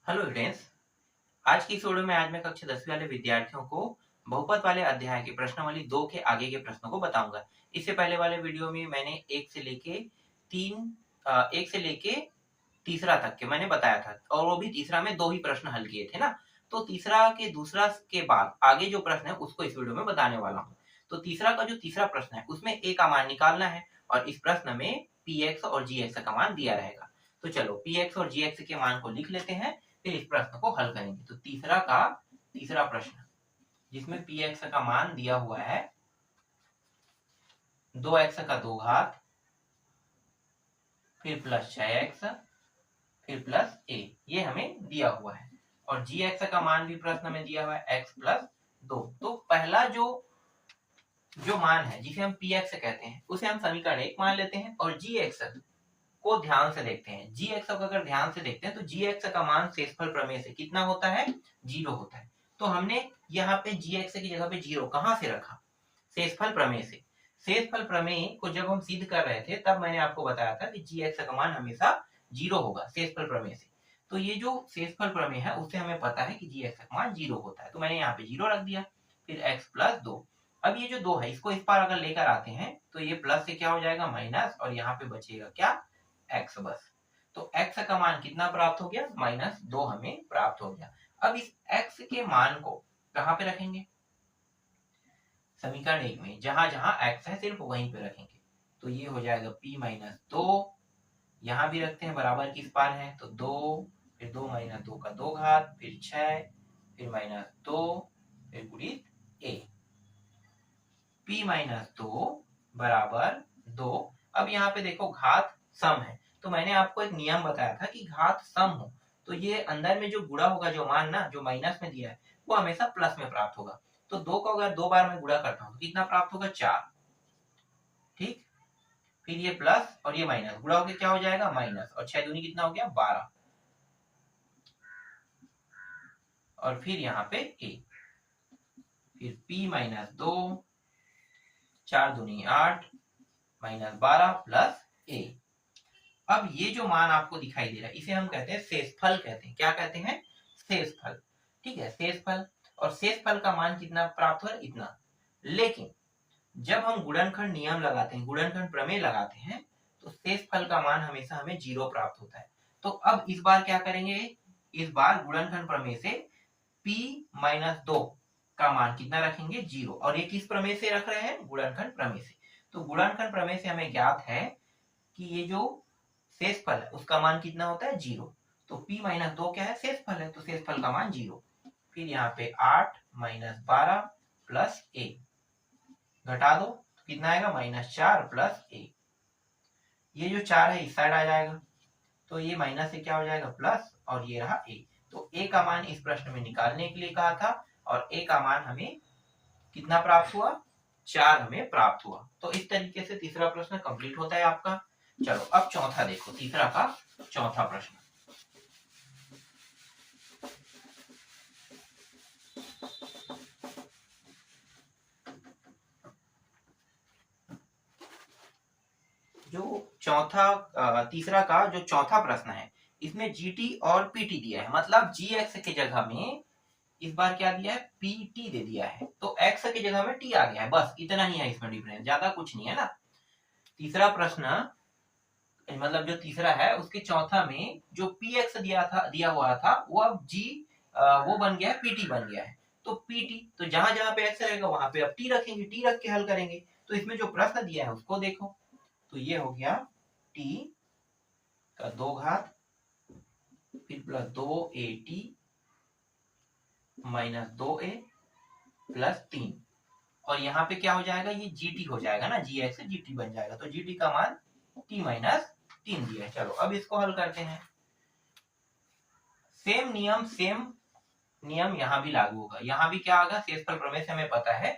Hello friends. आज की इस वीडियो में आज मैं कक्षा 10वीं वाले विद्यार्थियों को बहुपद वाले अध्याय के प्रश्नावली 2 के आगे के प्रश्नों को बताऊंगा। इससे पहले वाले वीडियो में मैंने 1 से लेके तीसरा तक के मैंने बताया था और वो भी तीसरा में 2 ही प्रश्न हल किए थे ना। तो तीसरा के दूसरा के बाद आगे जो प्रश्न है उसको इस वीडियो में बताने वाला हूँ। तो तीसरा का जो तीसरा प्रश्न है उसमें a का मान निकालना है और इस प्रश्न में px और gx का मान दिया रहेगा। तो चलो px और gx के मान को लिख लेते हैं, फिर इस प्रश्न को हल करेंगे। तो तीसरा का तीसरा प्रश्न जिसमें px का मान दिया हुआ है 2x का 2 घात, फिर प्लस 6x, फिर प्लस a, ये हमें दिया हुआ है। और gx का मान भी प्रश्न में दिया हुआ है x प्लस 2। तो पहला जो मान है जिसे हम px कहते हैं उसे हम समीकरण 1 मान लेते हैं और gx को ध्यान से देखते हैं। gx को अगर ध्यान से देखते हैं तो gx का मान शेषफल प्रमेय से कितना होता है? 0 होता है। तो हमने यहाँ पे gx की जगह पे 0 कहां से रखा? शेषफल प्रमेय से। शेषफल प्रमेय को जब हम सिद्ध कर रहे थे तब मैंने आपको बताया था कि gx का मान हमेशा 0 होगा शेषफल प्रमेय से। तो ये जो शेषफल प्रमेय है उससे हमें पता है कि gx का मान 0 होता है, तो मैंने यहाँ पे 0 रख दिया। फिर x प्लस 2। अब ये जो 2 है इसको इस पार अगर लेकर आते हैं तो ये प्लस से क्या हो जाएगा? माइनस, और यहाँ पे बचेगा क्या? x बस। तो x का मान कितना प्राप्त हो गया? -2 हमें प्राप्त हो गया। अब इस x के मान को कहां पे रखेंगे? समीकरण 1 में जहां जहां x है सिर्फ वहीं पे रखेंगे। तो ये हो जाएगा p-2, यहां भी रखते हैं बराबर किस पार है तो 2, फिर 2 - 2 का 2 घात, फिर 6, फिर -2, फिर गुणित a। p-2 बराबर 2। अब यहाँ पे देखो घात सम है, तो मैंने आपको एक नियम बताया था कि घात सम हो तो ये अंदर में जो गुणा होगा, जो मान ना जो माइनस में दिया है वो हमेशा प्लस में प्राप्त होगा। तो 2 को अगर 2 बार मैं गुणा करता हूँ तो कितना प्राप्त होगा? 4। ठीक, फिर ये प्लस और ये माइनस गुणा होकर क्या हो जाएगा? माइनस, और 6 दूनी कितना हो गया? 12। और फिर यहाँ पे a, फिर p-2, 4 दूनी 8, -12 प्लस a। अब ये जो मान आपको दिखाई दे रहा है इसे हम कहते हैं शेषफल कहते हैं। क्या कहते हैं? शेषफल। ठीक है, शेषफल। और शेषफल का मान कितना प्राप्त हो रहा है? इतना। लेकिन जब हम गुणनखंड नियम लगाते हैं, गुणनखंड प्रमेय लगाते हैं, तो शेषफल का मान हमेशा हमें 0 प्राप्त होता है। तो अब इस बार क्या करेंगे? इस बार गुणनखंड प्रमेय से p-2 का मान कितना रखेंगे? 0। और ये किस प्रमेय से रख रहे हैं? गुणनखंड प्रमेय से। तो गुणनखंड प्रमेय से हमें ज्ञात है कि ये जो शेषफल है उसका मान कितना होता है? 0। तो p-2 क्या है? शेषफल है, तो शेषफल का मान 0। फिर यहाँ पे 8 - 12 प्लस a, घटा दो तो कितना आएगा? -4 प्लस a। ये जो 4 है इस साइड आ जाएगा, तो ये माइनस से क्या हो जाएगा? प्लस, और ये रहा a। तो a का मान इस प्रश्न में निकालने के लिए कहा था और a का मान हमें कितना प्राप्त हुआ? 4 हमें प्राप्त हुआ। तो इस तरीके से तीसरा प्रश्न कंप्लीट होता है आपका। चलो अब चौथा देखो, तीसरा का चौथा प्रश्न। जो तीसरा का जो चौथा प्रश्न है इसमें जीटी और पीटी दिया है, मतलब जी एक्स की जगह में इस बार क्या दिया है? पीटी दे दिया है, तो एक्स की जगह में टी आ गया है। बस इतना ही है इसमें डिफरेंस, ज्यादा कुछ नहीं है ना। तीसरा प्रश्न मतलब जो तीसरा है उसके चौथा में जो पी एक्स दिया हुआ था वो अब जी वो बन गया है, पीटी बन गया है। तो पीटी, तो जहां जहां पे एक्स रहेगा वहां पे अब टी रखेंगे, टी रख के हल करेंगे। तो इसमें जो प्रश्न दिया है उसको देखो, तो ये हो गया टी का 2 घात, फिर प्लस 2at -2a प्लस 3। और यहाँ पे क्या हो जाएगा? ये gt हो जाएगा ना, जी एक्स gt बन जाएगा। तो gt का मान t - 3 दिया है। चलो अब इसको हल करते हैं। सेम नियम यहाँ भी लागू होगा। यहाँ भी क्या आएगा? शेषफल प्रमेय से हमें पता है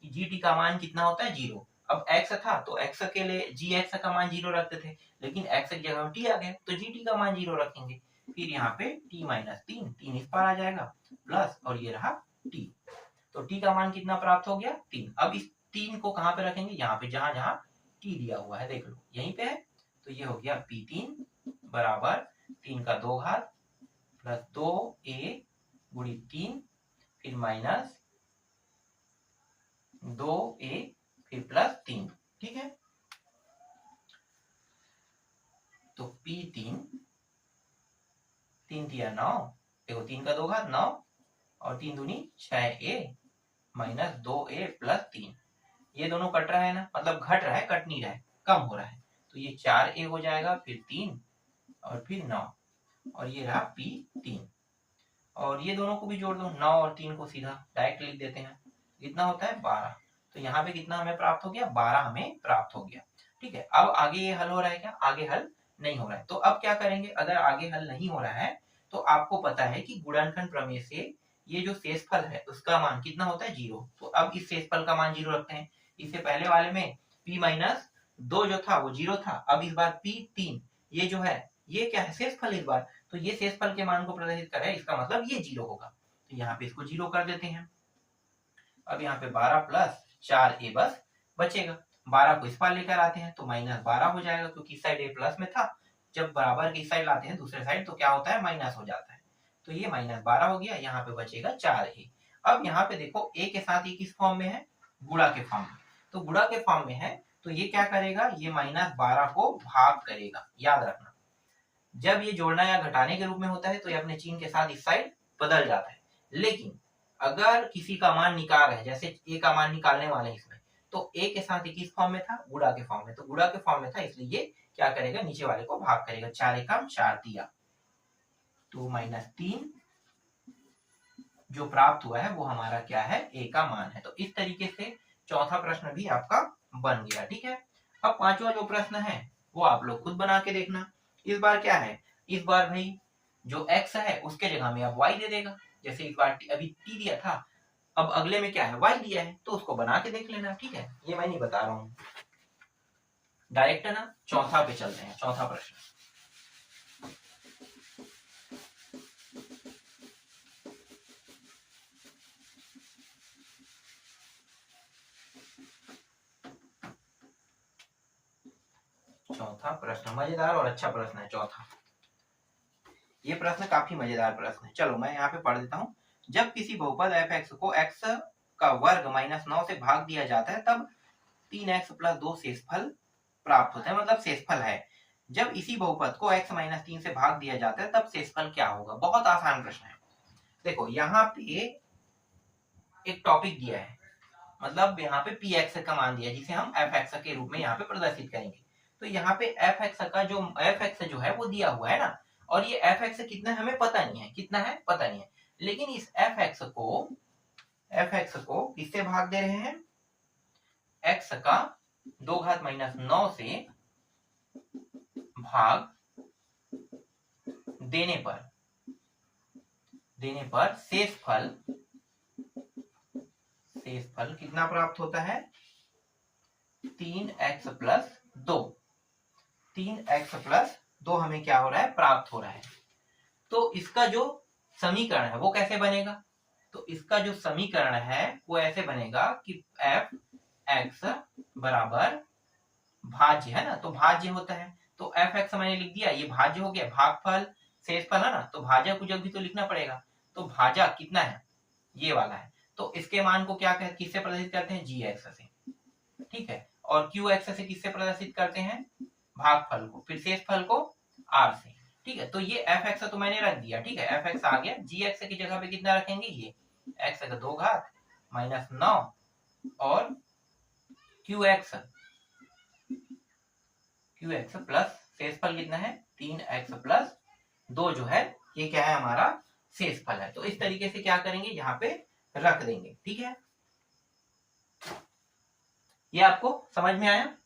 कि gt का मान कितना होता है? 0। अब x था तो x के लिए gx का मान 0 रखते थे, लेकिन x की जगह t आ गए तो gt का मान 0 रखेंगे। फिर यहाँ पे t - 3, 3 इस पार आ जाएगा, प्लस, और ये रहा t। तो t का मान कितना प्राप्त हो गया? 3। अब इस 3 को कहां पे रखेंगे? यहाँ पे जहां जहां t दिया हुआ है, देख लो यहीं पे है। तो ये हो गया p3 बराबर 3 का 2 घात, प्लस 2a गुणी 3 फिर माइनस 2a फिर प्लस 3। ठीक है, तो P3 3 दिया 9, देखो 3 का 2 घात 9 और 3 दूनी 6a माइनस 2a प्लस 3। ये दोनों कट रहा है ना, मतलब घट रहा है, कट नहीं रहा है, कम हो रहा है। तो ये 4a हो जाएगा, फिर 3 और फिर 9 और ये रहा P3। और ये दोनों को भी जोड़ दो, 9 और 3 को सीधा डायरेक्ट लिख देते हैं। कितना होता है 12। तो यहाँ पे कितना हमें प्राप्त हो गया, 12 हमें प्राप्त हो गया। ठीक है, अब आगे ये हल हो रहा है क्या, आगे हल नहीं हो रहा है। तो अब क्या करेंगे, अगर आगे हल नहीं हो रहा है तो आपको पता है कि गुणनखंड प्रमेय से ये जो शेषफल है उसका मान कितना होता है 0। तो अब इस शेषफल का मान 0 रखते हैं। इससे पहले वाले में p माइनस 2 जो था वो 0 था, अब इस बार P3 ये जो है ये क्या है, शेषफल इस बार, तो ये शेषफल के मान को प्रदर्शित कर रहा है, इसका मतलब ये 0 होगा। तो यहाँ पे इसको 0 कर देते हैं। अब यहाँ पे 12 प्लस 4a बस बचेगा। 12 को इस पार लेकर आते हैं तो माइनस 12 हो जाएगा, क्योंकि इस साइड a प्लस में था, जब बराबर की साइड लाते हैं दूसरे साइड तो क्या होता है, माइनस हो जाता है। तो ये माइनस 12 हो गया, यहाँ पे बचेगा 4a। अब यहाँ पे देखो a के साथ ये किस फॉर्म में है, गुणा के फॉर्म में। तो गुणा के फॉर्म में है तो ये क्या करेगा, ये माइनस 12 को भाग करेगा। याद रखना, जब ये जोड़ना या घटाने के रूप में होता है तो ये अपने चिन्ह के साथ इस साइड बदल जाता है। लेकिन अगर किसी का मान निकाल रहे, जैसे a का मान निकालने वाले इसमें, तो a के साथ किस फॉर्म में था, गुणा के फॉर्म में। तो गुणा के फॉर्म में था, इसलिए ये क्या करेगा, नीचे वाले को भाग करेगा। 4 एकम 4 दिया, तो माइनस 3 जो प्राप्त हुआ है वो हमारा क्या है, a का मान है। तो इस तरीके से चौथा प्रश्न भी आपका बन गया। ठीक है, अब पांचवा जो प्रश्न है वो आप लोग खुद बना के देखना। इस बार क्या है, इस बार भाई जो x है उसके जगह में अब y दे देगा। जैसे इस बार अभी t दिया था, अब अगले में क्या है, y दिया है, तो उसको बना के देख लेना। ठीक है, ये मैं नहीं बता रहा हूँ, डायरेक्ट है ना, चौथा पे चलते हैं। चौथा प्रश्न, चौथा प्रश्न मजेदार और अच्छा प्रश्न है चौथा। ये प्रश्न काफी मजेदार प्रश्न है। चलो मैं यहाँ पे पढ़ देता हूँ। जब किसी बहुपद f(x) को x का वर्ग माइनस 9 से भाग दिया जाता है तब 3x प्लस 2 शेषफल प्राप्त होता है, मतलब शेषफल है। जब इसी बहुपद को x माइनस 3 से भाग दिया जाता है तब शेषफल क्या होगा। बहुत आसान प्रश्न है। देखो यहाँ पे एक टॉपिक दिया है, मतलब यहाँ पे px का मान दिया है जिसे हम fx के रूप में यहाँ पे प्रदर्शित करेंगे। तो यहाँ पे fx का जो fx जो है वो दिया हुआ है ना, और ये fx कितना हमें पता नहीं है, कितना है पता नहीं है। लेकिन इस fx को किससे भाग दे रहे हैं, x का 2 घात माइनस 9 से भाग देने पर शेषफल कितना प्राप्त होता है, 3x प्लस 2। 3x प्लस 2 हमें क्या हो रहा है, प्राप्त हो रहा है। तो इसका जो समीकरण है वो कैसे बनेगा, तो इसका जो समीकरण है वो ऐसे बनेगा कि f(x) बराबर भाज्य है ना, तो भाज्य होता है, तो f(x) मैंने लिख दिया, ये भाज्य हो गया, भागफल शेषफल है ना, तो भाजक कुजक भी तो लिखना पड़ेगा। तो भाजक कितना है, ये वाला है, तो इसके मान को क्या कहते, किससे प्रदर्शित करते हैं, gx से। ठीक है, और qx से किससे प्रदर्शित करते हैं, भागफल को, फिर शेषफल को r से। ठीक है, तो ये f(x) तो मैंने रख दिया। ठीक है, f(x) आ गया, gx की जगह पे कितना रखेंगे, ये x का 2 घात माइनस 9 और qx प्लस शेषफल कितना है, 3x प्लस 2 जो है ये क्या है, हमारा शेषफल है। तो इस तरीके से क्या करेंगे, यहाँ पे रख देंगे। ठीक है, ये आपको समझ में आया।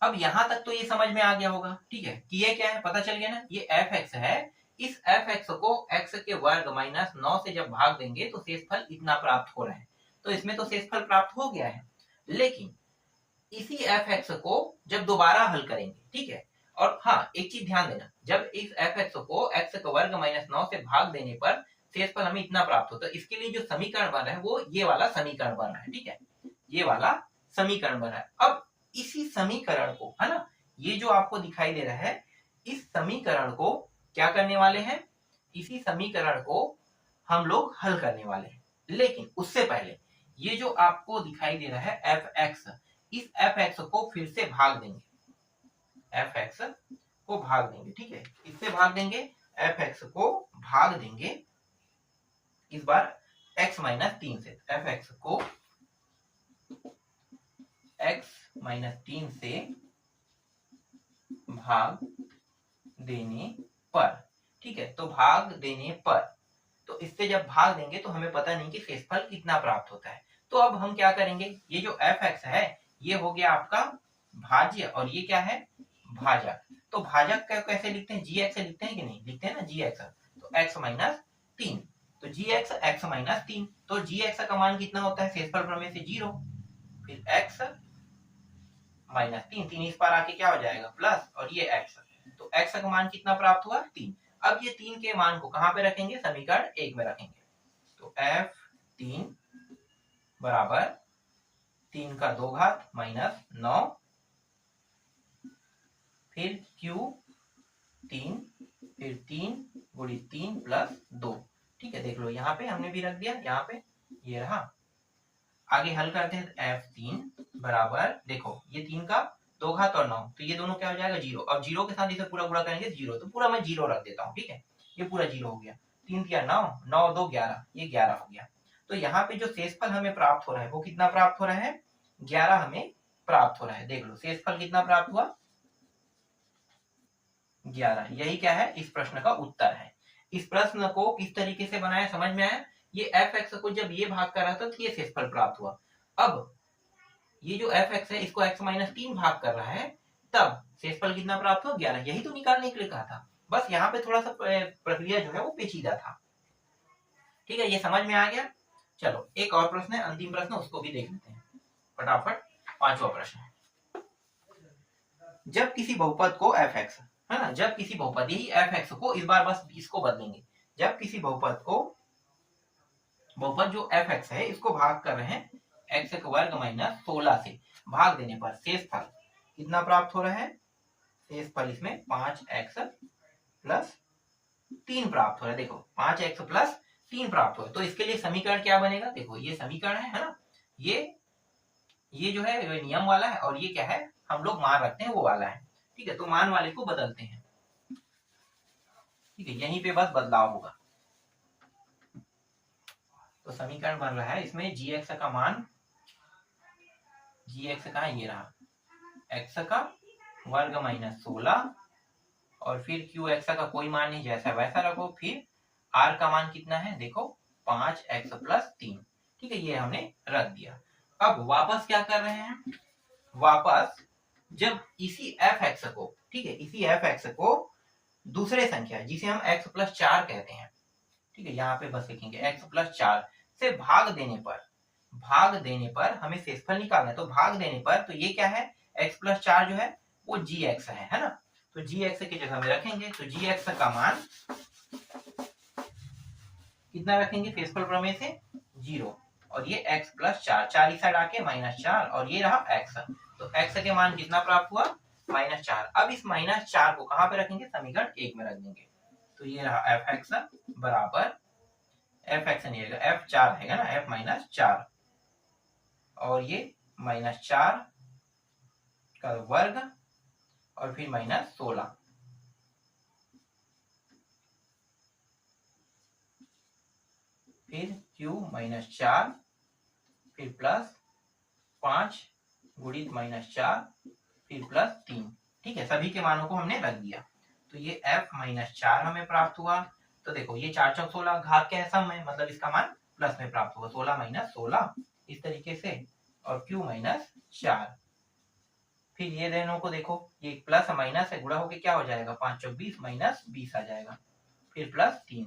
अब यहां तक तो ये समझ में आ गया होगा। ठीक है, कि ये क्या है, पता चल गया ना, ये f(x) है। इस f(x) को x के वर्ग माइनस 9 से जब भाग देंगे तो शेषफल इतना प्राप्त हो रहा है। तो इसमें तो शेषफल प्राप्त हो गया है, लेकिन इसी f(x) को जब दोबारा हल करेंगे, ठीक है, और हाँ एक चीज ध्यान देना, जब इस f(x) को x का वर्ग माइनस 9 से भाग देने पर शेषफल हमें इतना प्राप्त होता है, इसके लिए जो समीकरण बन रहा है वो ये वाला समीकरण बन रहा है। ठीक है, ये वाला समीकरण बन रहा है। अब इसी समीकरण को, है ना, ये जो आपको दिखाई दे रहा है, इस समीकरण को क्या करने वाले हैं, इसी समीकरण को हम लोग हल करने वाले हैं। लेकिन उससे पहले ये जो आपको दिखाई दे रहा है एफ एक्स, इस एफ एक्स को फिर से भाग देंगे, एफ एक्स को भाग देंगे, ठीक है, इससे भाग देंगे, एफ एक्स को भाग देंगे इस बार x माइनस 3 से, एफ एक्स को x माइनस 3 से भाग देने पर, ठीक है, तो भाग देने पर, तो इससे जब भाग देंगे तो हमें पता नहीं कि शेषफल कितना प्राप्त होता है। तो अब हम क्या करेंगे, ये जो एफ एक्स है ये हो गया आपका भाज्य और ये क्या है भाजक। तो भाजक कैसे लिखते हैं, जी एक्स से लिखते हैं कि नहीं, लिखते हैं ना जी एक्स, तो x माइनस 3, तो जी एक्स एक्स माइनस 3, तो जी एक्स का मान कितना होता है शेषफल प्रमेय से 0, फिर x माइनस 3 इस पर आके क्या हो जाएगा प्लस, और ये x, तो x का मान कितना प्राप्त हुआ 3। अब ये 3 के मान को कहां पे रखेंगे, समीकरण 1 में रखेंगे, तो f3 बराबर 3 का 2 घात माइनस 9, फिर q3, फिर 3 गुणित 3 प्लस 2, ठीक है, देख लो यहाँ पे हमने भी रख दिया, यहाँ पे ये रहा। आगे हल करते हैं, f3 बराबर, देखो ये 3 का 2 घात और 9, तो ये दोनों क्या हो जाएगा 0, और 0 के साथ इसे पूरा गुणा करेंगे 0, तो पूरा मैं 0 रख देता हूँ, ठीक है, ये पूरा 0 हो गया, 3 दिया 9, 9 2 11, ये 11 हो गया। तो यहाँ पे जो शेषफल हमें प्राप्त हो रहा है वो कितना प्राप्त हो रहा है, 11 हमें प्राप्त हो रहा है। देख लो शेषफल कितना प्राप्त हुआ, 11, यही क्या है इस प्रश्न का उत्तर है। इस प्रश्न को किस तरीके से बनाया समझ में आया, ये एफ एक्स को जब ये भाग कर रहा था तो ये शेषफल प्राप्त हुआ, अब ये जो एफ एक्स है इसको x माइनस 3 भाग कर रहा है, तब शेषफल कितना प्राप्त हो 11, यही तो निकालने के लिए कहा था, बस यहाँ पे थोड़ा सा प्रक्रिया जो है वो पेचीदा था, ठीक है, ये समझ में आ गया। चलो एक और प्रश्न है, अंतिम प्रश्न, उसको भी देख लेते हैं फटाफट। पांचवा प्रश्न है, जब किसी बहुपद को एफ एक्स, है ना, जब किसी बहुपद, यही एफ एक्स को इस बार बस इसको बदलेंगे, जब किसी बहुपद को, बहुपद जो एफ एक्स है इसको भाग कर रहे हैं एक्स का वर्ग माइनस 16 से, भाग देने पर शेषफल कितना प्राप्त हो रहा है, शेषफल इसमें 5x प्लस 3 प्राप्त हो रहा है, देखो 5x प्लस 3 प्राप्त हो रहा है, तो इसके लिए समीकरण क्या बनेगा, देखो ये समीकरण है ना, ये जो है नियम वाला है, और ये क्या है हम लोग मान रखते हैं वो वाला है, ठीक है, तो मान वाले को बदलते हैं, ठीक है, यहीं पे बस बदलाव होगा। तो समीकरण बन रहा है इसमें gx का मान, gx का ये रहा x का वर्ग माइनस 16, और फिर qx का कोई मान नहीं, जैसा वैसा रखो, फिर r का मान कितना है देखो 5x प्लस 3, ठीक है, ये हमने रख दिया। अब वापस क्या कर रहे हैं, वापस जब इसी f(x) को, ठीक है, इसी f(x) को दूसरे संख्या जिसे हम x प्लस 4 कहते हैं, ठीक है, यहाँ पे बस लिखेंगे x प्लस 4 से भाग देने पर हमें शेषफल निकालना है, तो भाग देने पर, तो ये क्या है x प्लस 4 जो है वो gx है ना, तो gx की जगह में रखेंगे, तो gx का मान कितना रखेंगे शेषफल प्रमेय से 0, और ये x प्लस 4, 4 इस साइड आके माइनस 4, और ये रहा x, तो x के मान कितना प्राप्त हुआ माइनस 4। अब इस माइनस 4 को कहां पे रखेंगे, समीकरण 1 में रख देंगे, तो ये रहा एफ एक्स बराबर, एफ एक्स नहीं रहेगा एफ 4 रहेगा ना, एफ माइनस 4, और ये माइनस 4 का वर्ग और फिर माइनस 16, फिर q माइनस 4, फिर प्लस 5 गुणित माइनस 4, फिर प्लस 3, ठीक है, सभी के मानों को हमने रख दिया, तो ये f माइनस 4 हमें प्राप्त हुआ। तो देखो ये 4 चौक 16 घात के सम है, मतलब इसका मान प्लस में प्राप्त होगा, 16 माइनस 16 इस तरीके से, और q माइनस 4, फिर ये दोनों को देखो, ये प्लस माइनस है, गुणा होके क्या हो जाएगा 5 चौक 20 माइनस 20 आ जाएगा, फिर प्लस 3,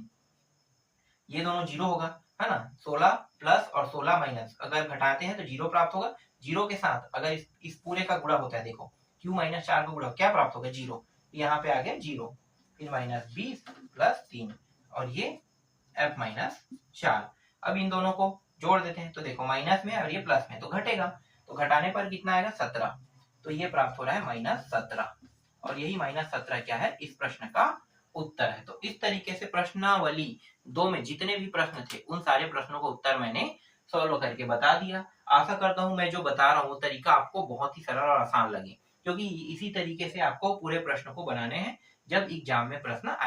ये दोनों 0 होगा, है ना, 16 प्लस और 16 माइनस अगर घटाते हैं तो 0 प्राप्त होगा, 0 के साथ अगर इस पूरे का गुणा होता है, देखो q माइनस 4 का गुणा क्या प्राप्त होगा 0, यहाँ पे आ गया 0, फिर माइनस 20 प्लस 3, और ये f माइनस 4। अब इन दोनों को जोड़ देते हैं, तो देखो माइनस में और ये प्लस में, तो घटेगा, तो घटाने पर कितना आएगा 17, तो ये प्राप्त हो रहा है माइनस 17, और यही माइनस 17 क्या है इस प्रश्न का उत्तर है। तो इस तरीके से प्रश्नावली 2 में जितने भी प्रश्न थे उन सारे प्रश्नों का उत्तर मैंने सॉल्व करके बता दिया। आशा करता हूं मैं जो बता रहा हूं तरीका आपको बहुत ही सरल और आसान लगे, क्योंकि इसी तरीके से आपको पूरे प्रश्न को बनाने हैं जब एग्जाम में प्रश्न आए।